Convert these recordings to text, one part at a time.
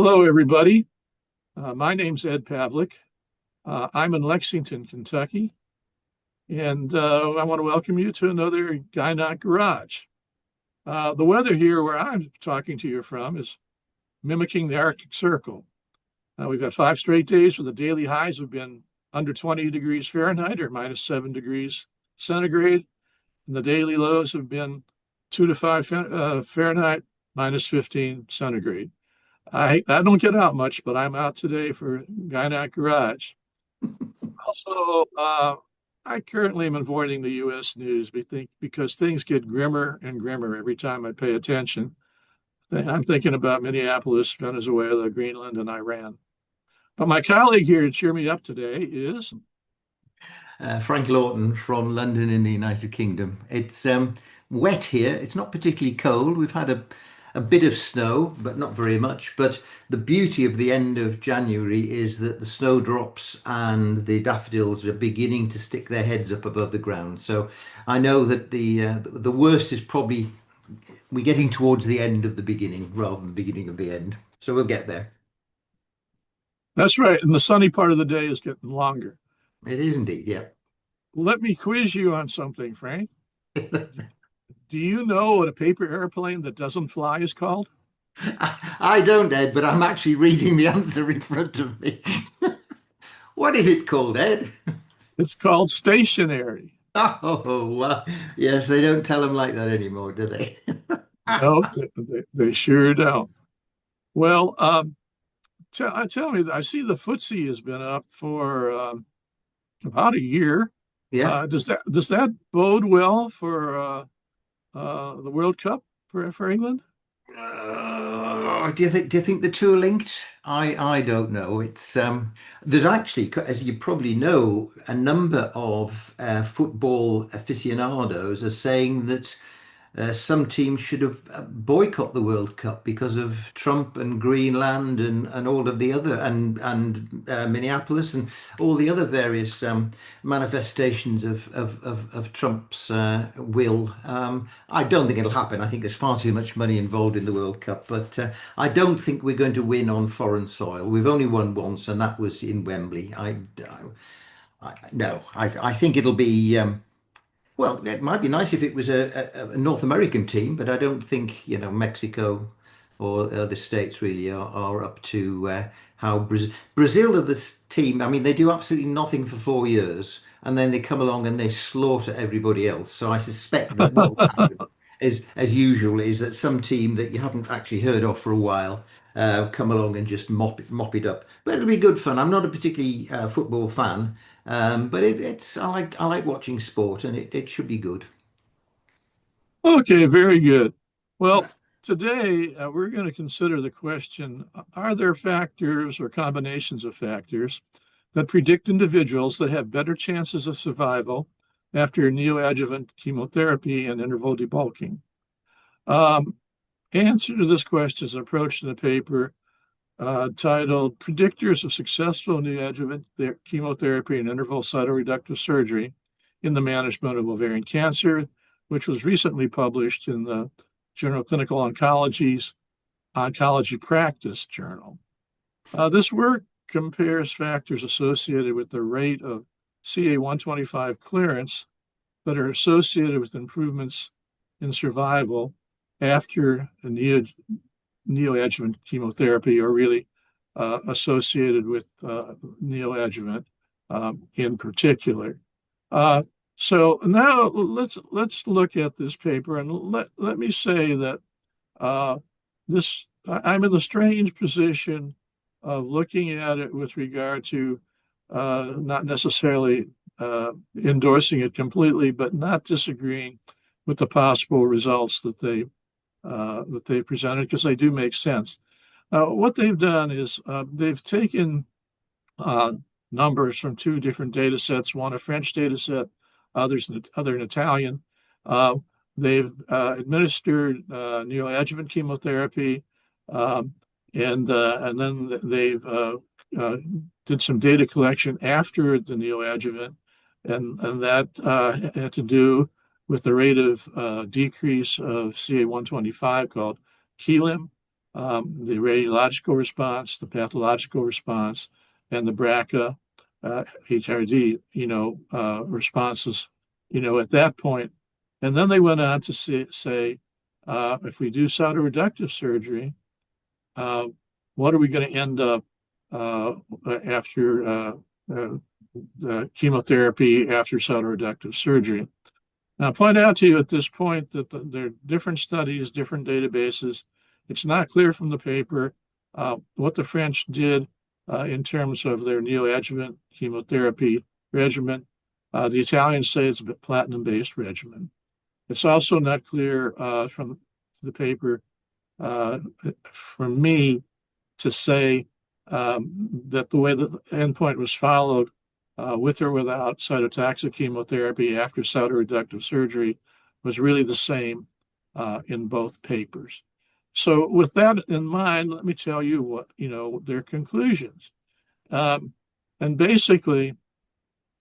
Hello, everybody. My name's Ed Pavlik. I'm in Lexington, Kentucky, and I want to welcome you to another GYN Garage. The weather here where I'm talking to you from is mimicking the Arctic Circle. We've had 5 straight days where the daily highs have been under 20 degrees Fahrenheit or minus 7 degrees centigrade, and the daily lows have been 2 to 5 Fahrenheit, minus 15 centigrade. I don't get out much, but I'm out today for GYN Garage. Also, I currently am avoiding the U.S. news because things get grimmer and grimmer every time I pay attention. I'm thinking about Minneapolis, Venezuela, Greenland, and Iran. But my colleague here to cheer me up today is Frank Lawton from London in the United Kingdom. It's wet here. It's not particularly cold. We've had a bit of snow, but not very much. But the beauty of the end of January is that the snow drops and the daffodils are beginning to stick their heads up above the ground. So I know that the worst is probably we're getting towards the end of the beginning rather than the beginning of the end. So we'll get there. that's right, and the sunny part of the day is getting longer. It is indeed, yeah. Let me quiz you on something, Frank. Do you know what a paper airplane that doesn't fly is called? I don't, Ed, but I'm actually reading the answer in front of me. What is it called, Ed? It's called stationary. Oh, well, yes, they don't tell them like that anymore, do they? No, they sure don't. Well, tell me, I see the footsie has been up for about a year. Yeah. Does that bode well for the World Cup for England? Do you think the two are linked? I don't know. It's there's actually, as you probably know, a number of football aficionados are saying that some teams should have boycott the World Cup because of Trump and Greenland and all of the other and Minneapolis and all the other various manifestations of Trump's will. I don't think it'll happen. I think there's far too much money involved in the World Cup, but I don't think we're going to win on foreign soil. We've only won once, and that was in Wembley. No, I think it'll be. Well, it might be nice if it was a North American team, but I don't think, Mexico or the States really are up to how Brazil are this team. I mean, they do absolutely nothing for 4 years and then they come along and they slaughter everybody else. So I suspect that what will happen is, as usual, is that some team that you haven't actually heard of for a while come along and just mop it up. But it'll be good fun. I'm not a particularly football fan. But it's I like watching sport and it should be good. Okay, very good. Well, today we're going to consider the question, are there factors or combinations of factors that predict individuals that have better chances of survival after neoadjuvant chemotherapy and interval debulking? Answer to this question is approached in a paper titled Predictors of Successful Neoadjuvant Chemotherapy and Interval Cytoreductive Surgery in the Management of Ovarian Cancer, which was recently published in the Journal of Clinical Oncology's Oncology Practice Journal. This work compares factors associated with the rate of CA-125 clearance that are associated with improvements in survival after a neoadjuvant chemotherapy are really associated with neoadjuvant in particular. So now let's look at this paper and let me say that I'm in the strange position of looking at it with regard to not necessarily endorsing it completely, but not disagreeing with the possible results that they presented because they do make sense. What they've done is they've taken numbers from 2 different data sets, one a French data set, other in Italian. They've administered neoadjuvant chemotherapy, and then they've did some data collection after the neoadjuvant, and that had to do with the rate of decrease of CA-125 called KELIM, the radiological response, the pathological response, and the BRCA, HRD, responses, at that point. And then they went on to say if we do cytoreductive surgery, what are we going to end up after the chemotherapy after cytoreductive surgery? Now, I point out to you at this point that there are different studies, different databases. It's not clear from the paper what the French did in terms of their neoadjuvant chemotherapy regimen. The Italians say it's a platinum-based regimen. It's also not clear from the paper for me to say that the way the endpoint was followed with or without cytotoxic chemotherapy after cytoreductive surgery was really the same in both papers. So with that in mind, let me tell you what, their conclusions. And basically,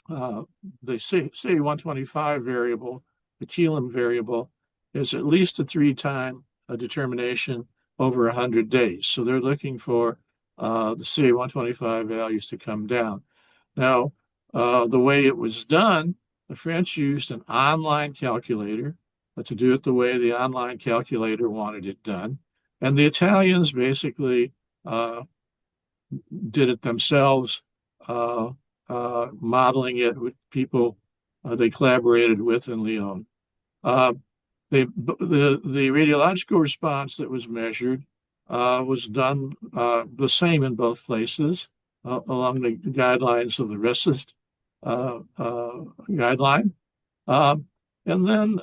they say 125 variable, the Keelam variable, is at least a 3-time determination over 100 days. So they're looking for the CA125 values to come down. Now, the way it was done, the French used an online calculator to do it the way the online calculator wanted it done. And the Italians basically did it themselves, modeling it with people they collaborated with in Lyon. The radiological response that was measured was done the same in both places along the guidelines of the RECIST guideline. And then,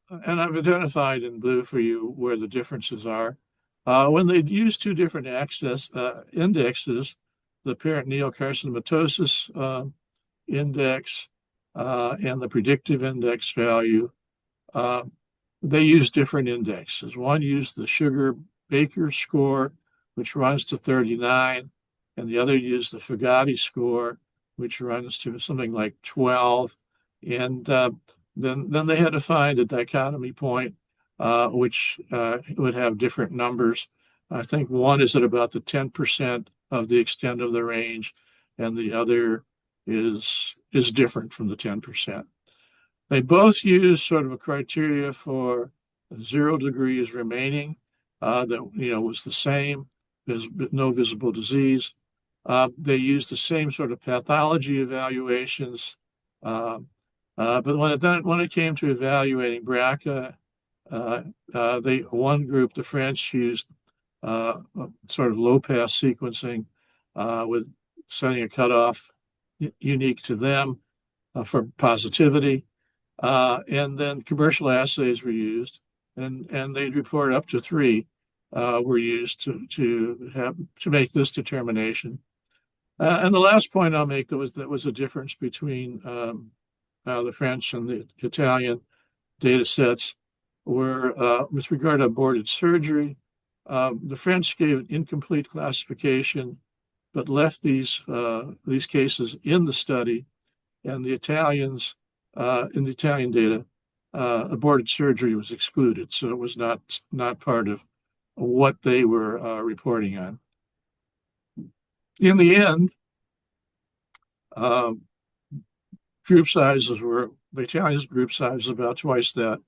and I've identified in blue for you where the differences are. When they use two different indexes, the peritoneal carcinomatosis index and the predictive index value, they use different indexes. One used the Sugar-Baker score, which runs to 39, and the other used the Fagati score, which runs to something like 12. And then they had to find a dichotomy point, which would have different numbers. I think one is at about the 10% of the extent of the range, and the other is different from the 10%. They both use sort of a criteria for 0 degrees remaining that was the same. There's no visible disease. They use the same sort of pathology evaluations, but when it came to evaluating BRCA, one group, the French, used sort of low-pass sequencing with setting a cutoff unique to them for positivity. And then commercial assays were used, and they'd report up to 3 were used to make this determination. And the last point I'll make that was a difference between the French and the Italian data sets were with regard to aborted surgery. The French gave an incomplete classification, but left these cases in the study, and the Italians, in the Italian data, aborted surgery was excluded, so it was not part of what they were reporting on. In the end, the Italians' group size was about twice that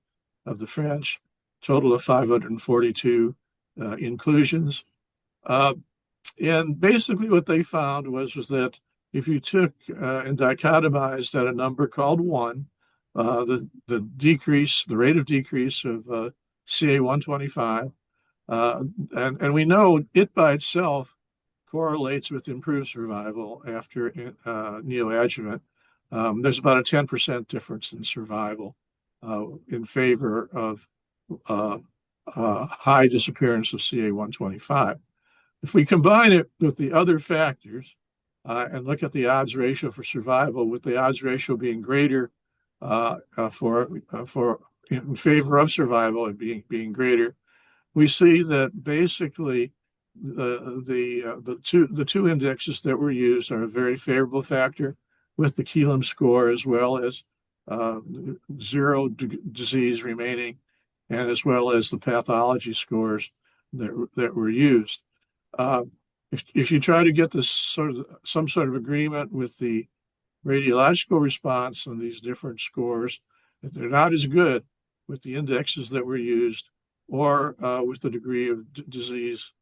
of the French, total of 542 inclusions. And basically what they found was that if you took and dichotomized at a number called 1, the rate of decrease of CA125, and we know it by itself correlates with improved survival after neoadjuvant. There's about a 10% difference in survival in favor of high disappearance of CA125. If we combine it with the other factors and look at the odds ratio for survival, with the odds ratio being greater in favor of survival and being greater, we see that basically the two indexes that were used are a very favorable factor, with the Keelam score as well as 0 disease remaining, and as well as the pathology scores that were used. Uh, if you try to get this sort of some sort of agreement with the radiological response on these different scores, if they're not as good with the indexes that were used or with the degree of disease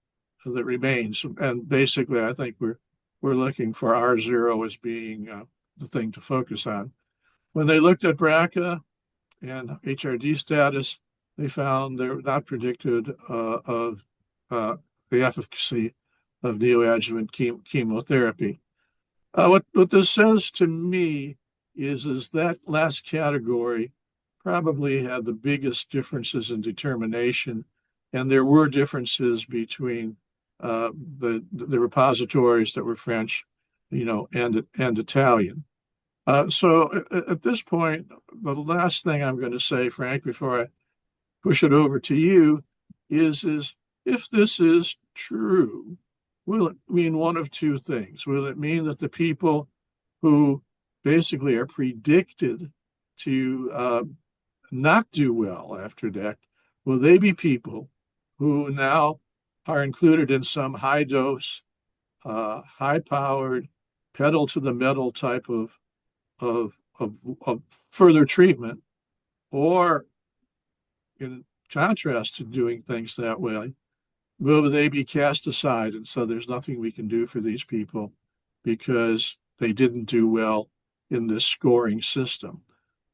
that remains. And basically, I think we're looking for R0 as being the thing to focus on. When they looked at BRCA and HRD status, they found they're not predicted of the efficacy of neoadjuvant chemotherapy. What this says to me is that last category probably had the biggest differences in determination, and there were differences between the repositories that were French, and Italian. So at this point, the last thing I'm going to say, Frank, before I push it over to you, is if this is true, will it mean one of two things? Will it mean that the people who basically are predicted to not do well after DEC, will they be people who now are included in some high dose, high powered, pedal to the metal type of further treatment, or in contrast to doing things that way, will they be cast aside? And so there's nothing we can do for these people because they didn't do well in this scoring system.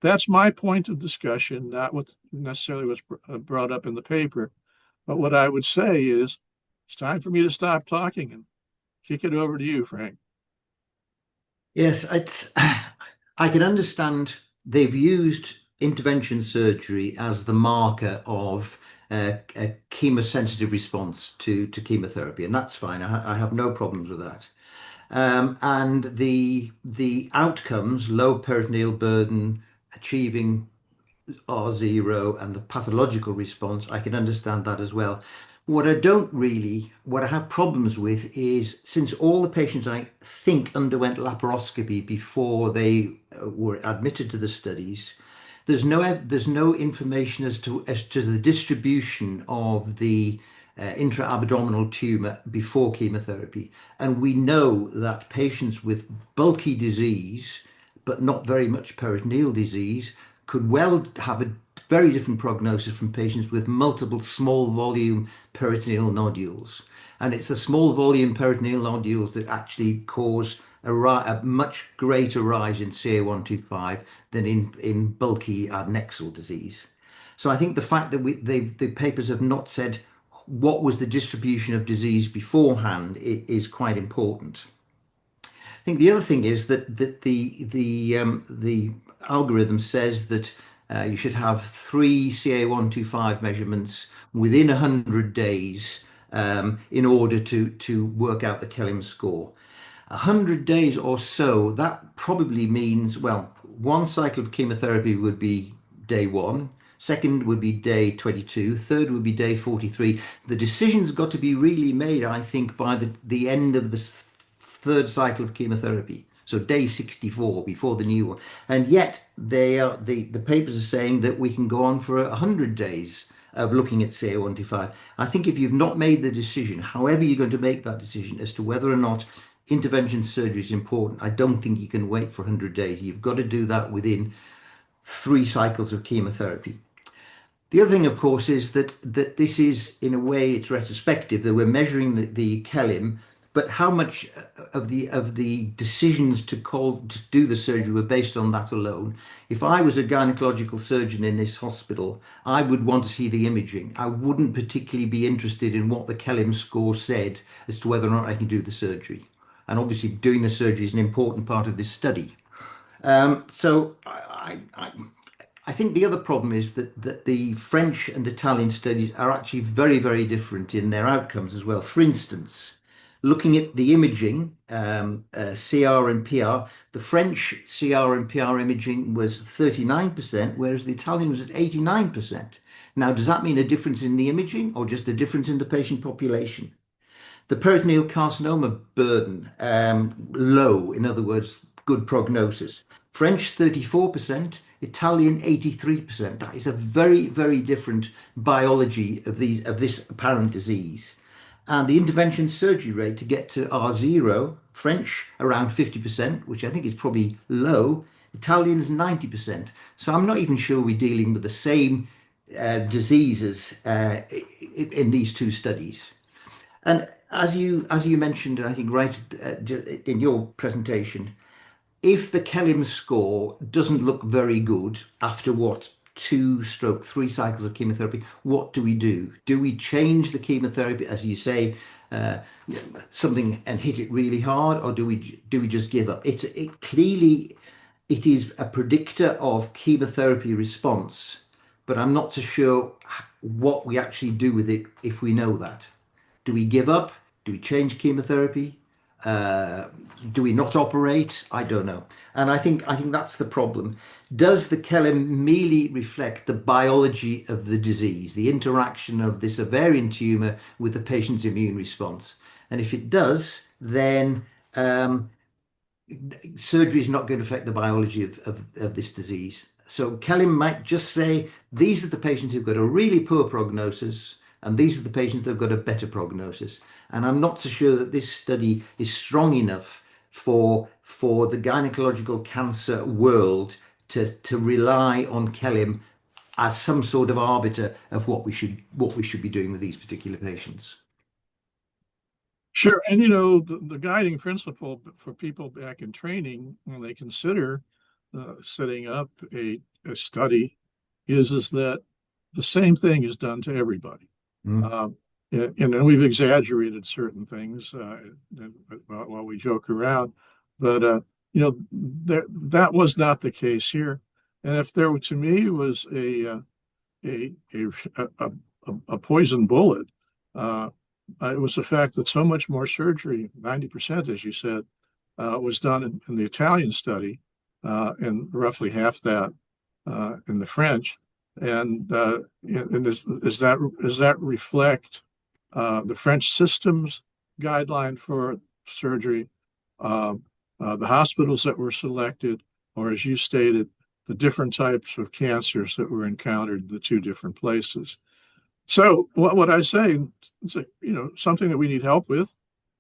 That's my point of discussion, not what necessarily was brought up in the paper. But what I would say is it's time for me to stop talking and kick it over to you, Frank. Yes, it's I can understand they've used intervention surgery as the marker of a chemosensitive response to chemotherapy, and that's fine. I have no problems with that. And the outcomes, low peritoneal burden, achieving R0 and the pathological response, I can understand that as well. What I have problems with is since all the patients I think underwent laparoscopy before they were admitted to the studies, there's no information as to the distribution of the intra-abdominal tumor before chemotherapy. And we know that patients with bulky disease, but not very much peritoneal disease, could well have a very different prognosis from patients with multiple small volume peritoneal nodules. And it's the small volume peritoneal nodules that actually cause a much greater rise in CA125 than in bulky adnexal disease. So I think the fact that the papers have not said what was the distribution of disease beforehand is quite important. I think the other thing is that the algorithm says that you should have three CA125 measurements within 100 days in order to work out the Kelly score. 100 days or so, that probably means, well, one cycle of chemotherapy would be day one, second would be day 22, third would be day 43. The decision's got to be really made, I think, by the end of the third cycle of chemotherapy. So day 64 before the new one. And yet the papers are saying that we can go on for 100 days of looking at CA125. I think if you've not made the decision, however you're going to make that decision as to whether or not intervention surgery is important, I don't think you can wait for 100 days. You've got to do that within three cycles of chemotherapy. The other thing, of course, is that this is, in a way, it's retrospective, that we're measuring the Kelly, but how much of the decisions to do the surgery were based on that alone? If I was a gynecological surgeon in this hospital, I would want to see the imaging. I wouldn't particularly be interested in what the Kelly score said as to whether or not I can do the surgery. And obviously, doing the surgery is an important part of this study. So I think the other problem is that the French and Italian studies are actually very, very different in their outcomes as well. For instance, looking at the imaging, CR and PR, the French CR and PR imaging was 39%, whereas the Italian was at 89%. Now, does that mean a difference in the imaging or just a difference in the patient population? The peritoneal carcinoma burden, low, in other words, good prognosis. French 34%, Italian 83%. That is a very, very different biology of this apparent disease. And the intervention surgery rate to get to R0, French around 50%, which I think is probably low, Italians 90%. So I'm not even sure we're dealing with the same diseases in these two studies. And as you mentioned, and I think right in your presentation, if the Kellim score doesn't look very good after what, 2 stroke 3 cycles of chemotherapy, what do we do? Do we change the chemotherapy, as you say, uh, something and hit it really hard, or do we just give up? It clearly it is a predictor of chemotherapy response, but I'm not so sure what we actually do with it if we know that. Do we give up? Do we change chemotherapy? Uh, do we not operate? I don't know. And I think that's the problem. Does the Kelm merely reflect the biology of the disease, the interaction of this ovarian tumor with the patient's immune response? And if it does, then surgery is not going to affect the biology of this disease. So Kelly might just say, these are the patients who've got a really poor prognosis, and these are the patients that have got a better prognosis. And I'm not so sure that this study is strong enough for the gynecological cancer world to rely on Kelly as some sort of arbiter of what we should be doing with these particular patients. Sure. And the guiding principle for people back in training when they consider setting up a study is that the same thing is done to everybody. Mm. Um, and we've exaggerated certain things while we joke around, but that was not the case here. And if there, to me, was a a, a poison bullet, uh, it was the fact that so much more surgery, 90%, as you said, was done in the Italian study, and roughly half that in the French. And does that reflect the French systems guideline for surgery, uh, the hospitals that were selected, or as you stated, the different types of cancers that were encountered in the two different places? So what I say, it's something that we need help with.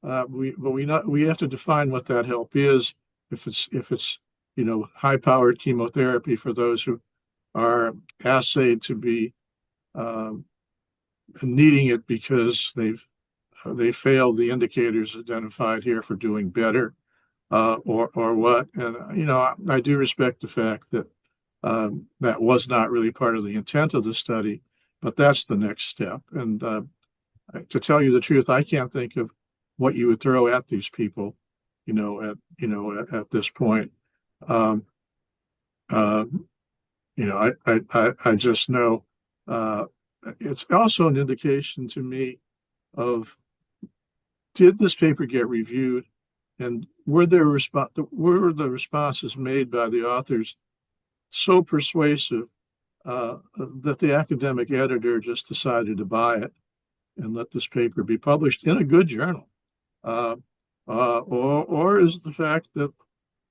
We have to define what that help is. If it's high powered chemotherapy for those who are assayed to be um, needing it because they failed the indicators identified here for doing better, or what. And I do respect the fact that that was not really part of the intent of the study, but that's the next step. And to tell you the truth, I can't think of what you would throw at these people, at this point. Um, uh, I just know uh, it's also an indication to me of, did this paper get reviewed, and were the responses made by the authors so persuasive that the academic editor just decided to buy it and let this paper be published in a good journal? Uh, or is the fact that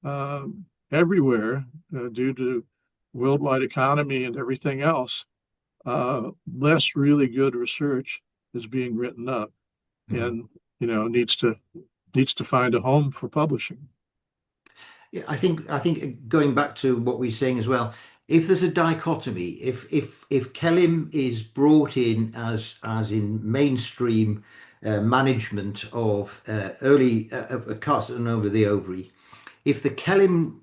uh, everywhere, due to worldwide economy and everything else, less really good research is being written up, Mm. and needs to find a home for publishing? Yeah, I think going back to what we're saying as well, if there's a dichotomy, if Kellim is brought in as in mainstream management of early of carcinoma over the ovary, if the Kellim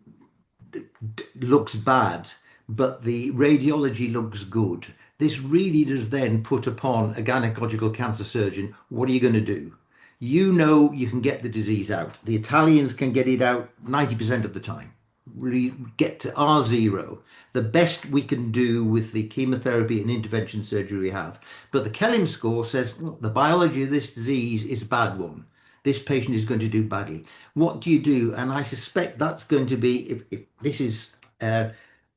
looks bad, but the radiology looks good, this really does then put upon a gynecological cancer surgeon, what are you going to do? You know you can get the disease out. The Italians can get it out 90% of the time. We get to R0, the best we can do with the chemotherapy and intervention surgery we have. But the Kellim score says, "Well, the biology of this disease is a bad one. This patient is going to do badly." What do you do? And I suspect that's going to be, if this is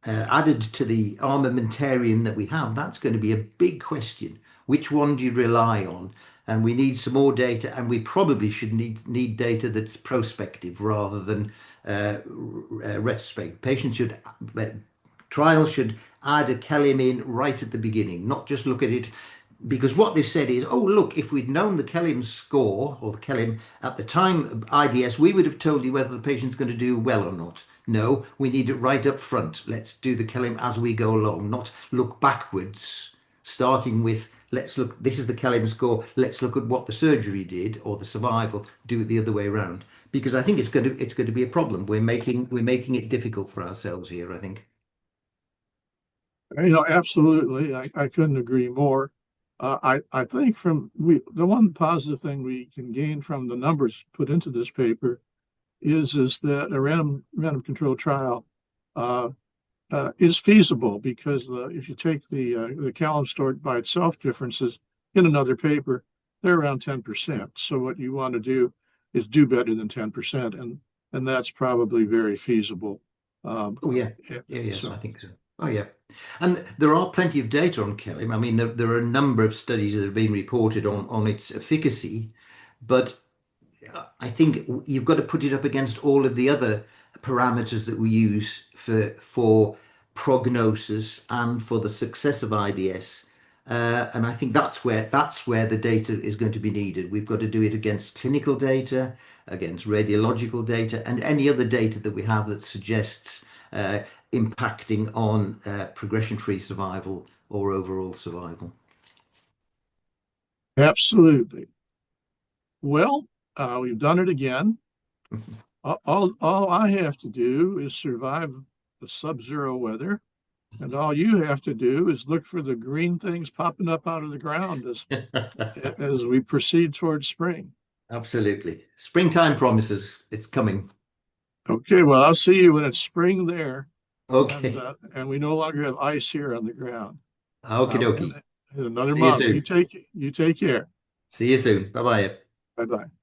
added to the armamentarium that we have, that's going to be a big question. Which one do you rely on? and we need some more data, and we probably should need data that's prospective rather than retrospective. Patients should trials should add a Kelly in right at the beginning, not just look at it because what they've said is, oh, look, if we'd known the Kelly score or the Kelly at the time of IDS, we would have told you whether the patient's going to do well or not. No, we need it right up front. Let's do the Kelly as we go along, not look backwards, starting with let's look, this is the Kelly score, let's look at what the surgery did or the survival, do it the other way around. Because I think it's going to be a problem. We're making it difficult for ourselves here, I think. Absolutely. I couldn't agree more. I think the one positive thing we can gain from the numbers put into this paper is that a random control trial uh, is feasible because if you take the Callum stored by itself differences in another paper, they're around 10%. So what you want to do is do better than 10%, and that's probably very feasible. Oh yeah, yes, I so think so. Oh yeah, and there are plenty of data on Kelly. I mean, there are a number of studies that have been reported on its efficacy, but I think you've got to put it up against all of the other parameters that we use for prognosis and for the success of IDS. And I think that's where the data is going to be needed. We've got to do it against clinical data, against radiological data, and any other data that we have that suggests uh, impacting on progression-free survival or overall survival. absolutely. Well, we've done it again. All I have to do is survive the sub-zero weather, and all you have to do is look for the green things popping up out of the ground as we proceed towards spring. Absolutely. Springtime promises. It's coming. Okay, well, I'll see you when it's spring there, Okay. and we no longer have ice here on the ground. Okie In, dokie. in another See you month. soon. You take care. See you soon. Bye bye. Bye bye.